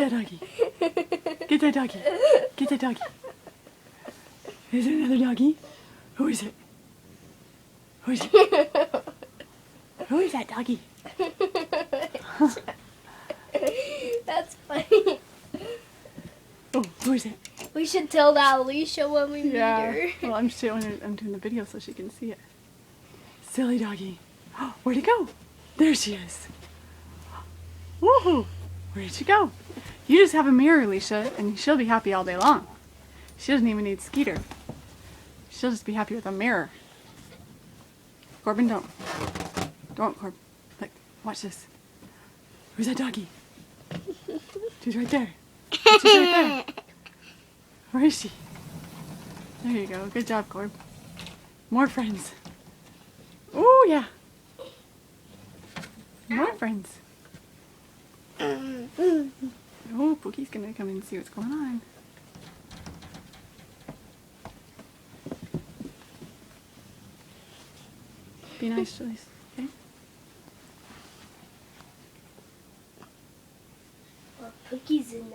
that doggy. Get that doggy. Get that doggy. Is there another doggy? Who is it? Who is it? Who is that doggy? That's funny. Oh, who is it? We should tell that Leisha when we meet her. Well, I'm doing the video so she can see it. Silly doggy. Where'd it go? There she is. Woohoo! Where'd she go? You just have a mirror, Leisha, and she'll be happy all day long. She doesn't even need Skeeter. She'll just be happy with a mirror. Corbin, don't. Don't, Corb. Look, watch this. Who's that doggy? She's right there. She's right there. Where is she? There you go. Good job, Corb. More friends. Oh, yeah. More friends. Oh, Pookie's gonna come in and see what's going on. Be nice, Joyce. Okay? Pookie's in there.